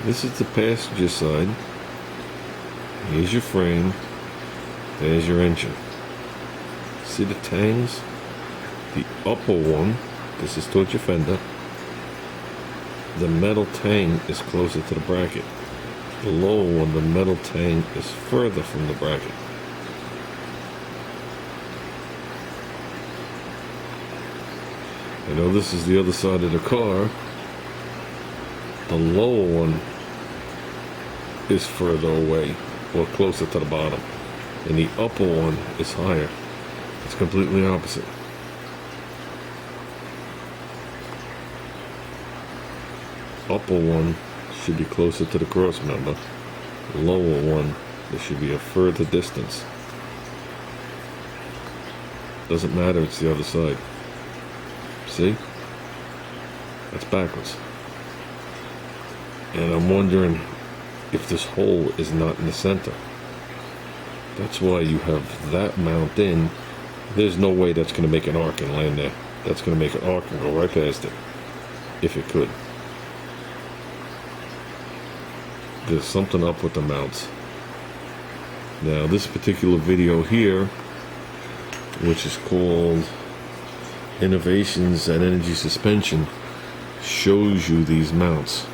This is the passenger side. Here's your frame. There's your engine. See the tangs? The upper one, this is towards your fender. The metal tang is closer to the bracket. The lower one, the metal tang, is further from the bracket. I know this is the other side of the car. The lower one is further away, or closer to the bottom. And the upper one is higher. It's completely opposite. Upper one should be closer to the cross member. Lower one, there should be a further distance. Doesn't matter, it's the other side. See? That's backwards. And I'm wondering if this hole is not in the center. That's why you have that mount in. There's no way that's going to make an arc and land there. That's going to make an arc and go right past it. If it could. There's something up with the mounts. Now this particular video here, which is called Innovations at Energy Suspension, shows you these mounts.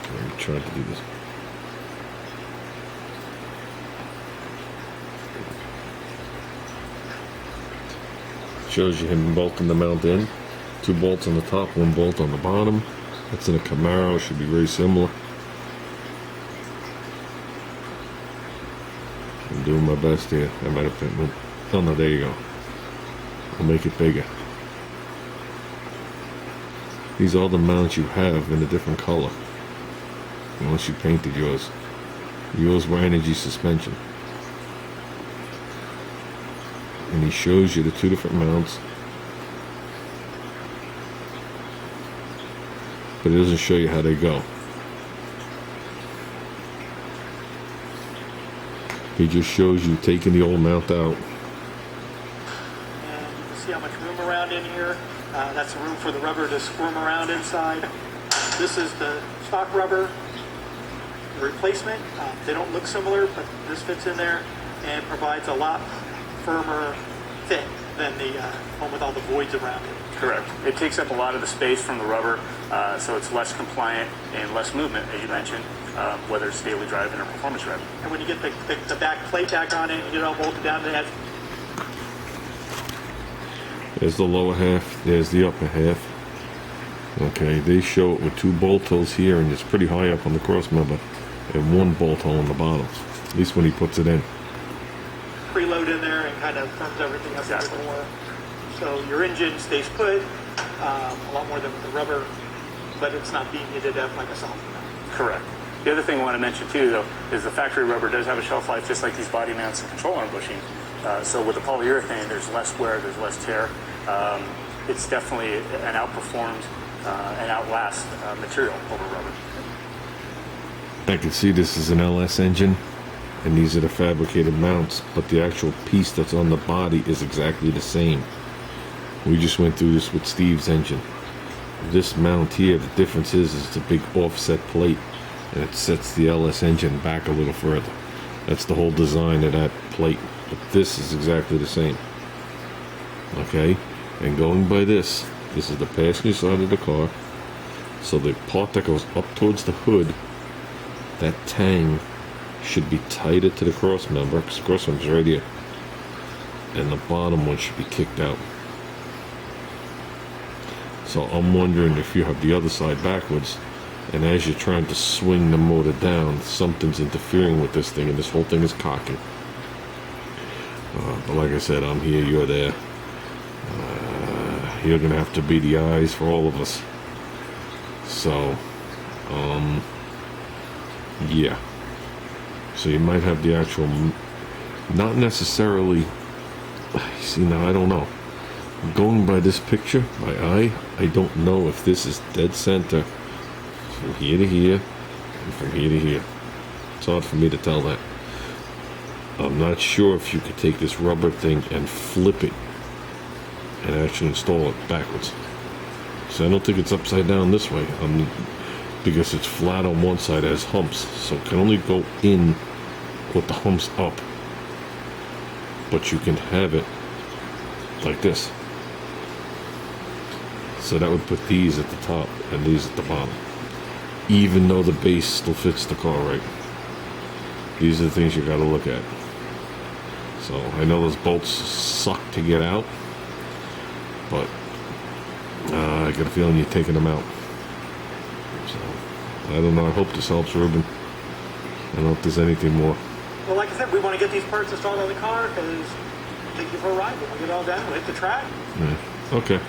I'm trying to do this. Shows you him bolting the mount in. 2 bolts on the top, 1 bolt on the bottom. That's in a Camaro, should be very similar. I'm doing my best here. I might have put, oh no, there you go. I'll make it bigger. These are all the mounts you have in a different color. Unless you painted yours. Yours were energy suspension. And he shows you the 2 different mounts. But it doesn't show you how they go. He just shows you taking the old mount out. And you can see how much room around in here. That's the room for the rubber to squirm around inside. This is the stock rubber replacement. They don't look similar, but this fits in there and provides a lot firmer fit than the one with all the voids around it. Correct. It takes up a lot of the space from the rubber, so it's less compliant and less movement, as you mentioned, whether it's daily driving or performance driving. And when you get the back plate back on it, you get it all bolted down to that. There's the lower half, there's the upper half. Okay, they show it with 2 bolt holes here, and it's pretty high up on the cross member, and 1 bolt hole on the bottom, at least when he puts it in. Preload in there and kind of firms everything up a bit more. So your engine stays put, a lot more than the rubber, but it's not being heated up like a soft mount. Correct. The other thing I want to mention too, though, is the factory rubber does have a shelf life just like these body mounts and control arm bushing. So with the polyurethane, there's less wear, there's less tear. It's definitely an outperformed and outlast material over rubber. I can see this is an LS engine, and these are the fabricated mounts, but the actual piece that's on the body is exactly the same. We just went through this with Steve's engine. This mount here, the difference is it's a big offset plate, and it sets the LS engine back a little further. That's the whole design of that plate. But this is exactly the same. Okay? And going by this is the passenger side of the car. So the part that goes up towards the hood, that tang should be tighter to the cross member, because the cross member's right here. And the bottom one should be kicked out. So I'm wondering if you have the other side backwards, and as you're trying to swing the motor down, something's interfering with this thing, and this whole thing is cocking. But like I said, I'm here, you're there. You're gonna have to be the eyes for all of us. So, yeah. So you might have the actual, not necessarily, see now I don't know. Going by this picture, by eye, I don't know if this is dead center from here to here and from here to here. It's hard for me to tell that. I'm not sure if you could take this rubber thing and flip it and actually install it backwards. So I don't think it's upside down this way, because it's flat on one side, it has humps, so it can only go in with the humps up. But you can have it like this. So that would put these at the top and these at the bottom, even though the base still fits the car right. These are the things you got to look at. So I know those bolts suck to get out, but I got a feeling you're taking them out. So I don't know. I hope this helps, Ruben. I don't know if there's anything more. Well, like I said, we want to get these parts installed on the car because take you for a ride. When we get all done, we'll hit the track. Yeah. Okay.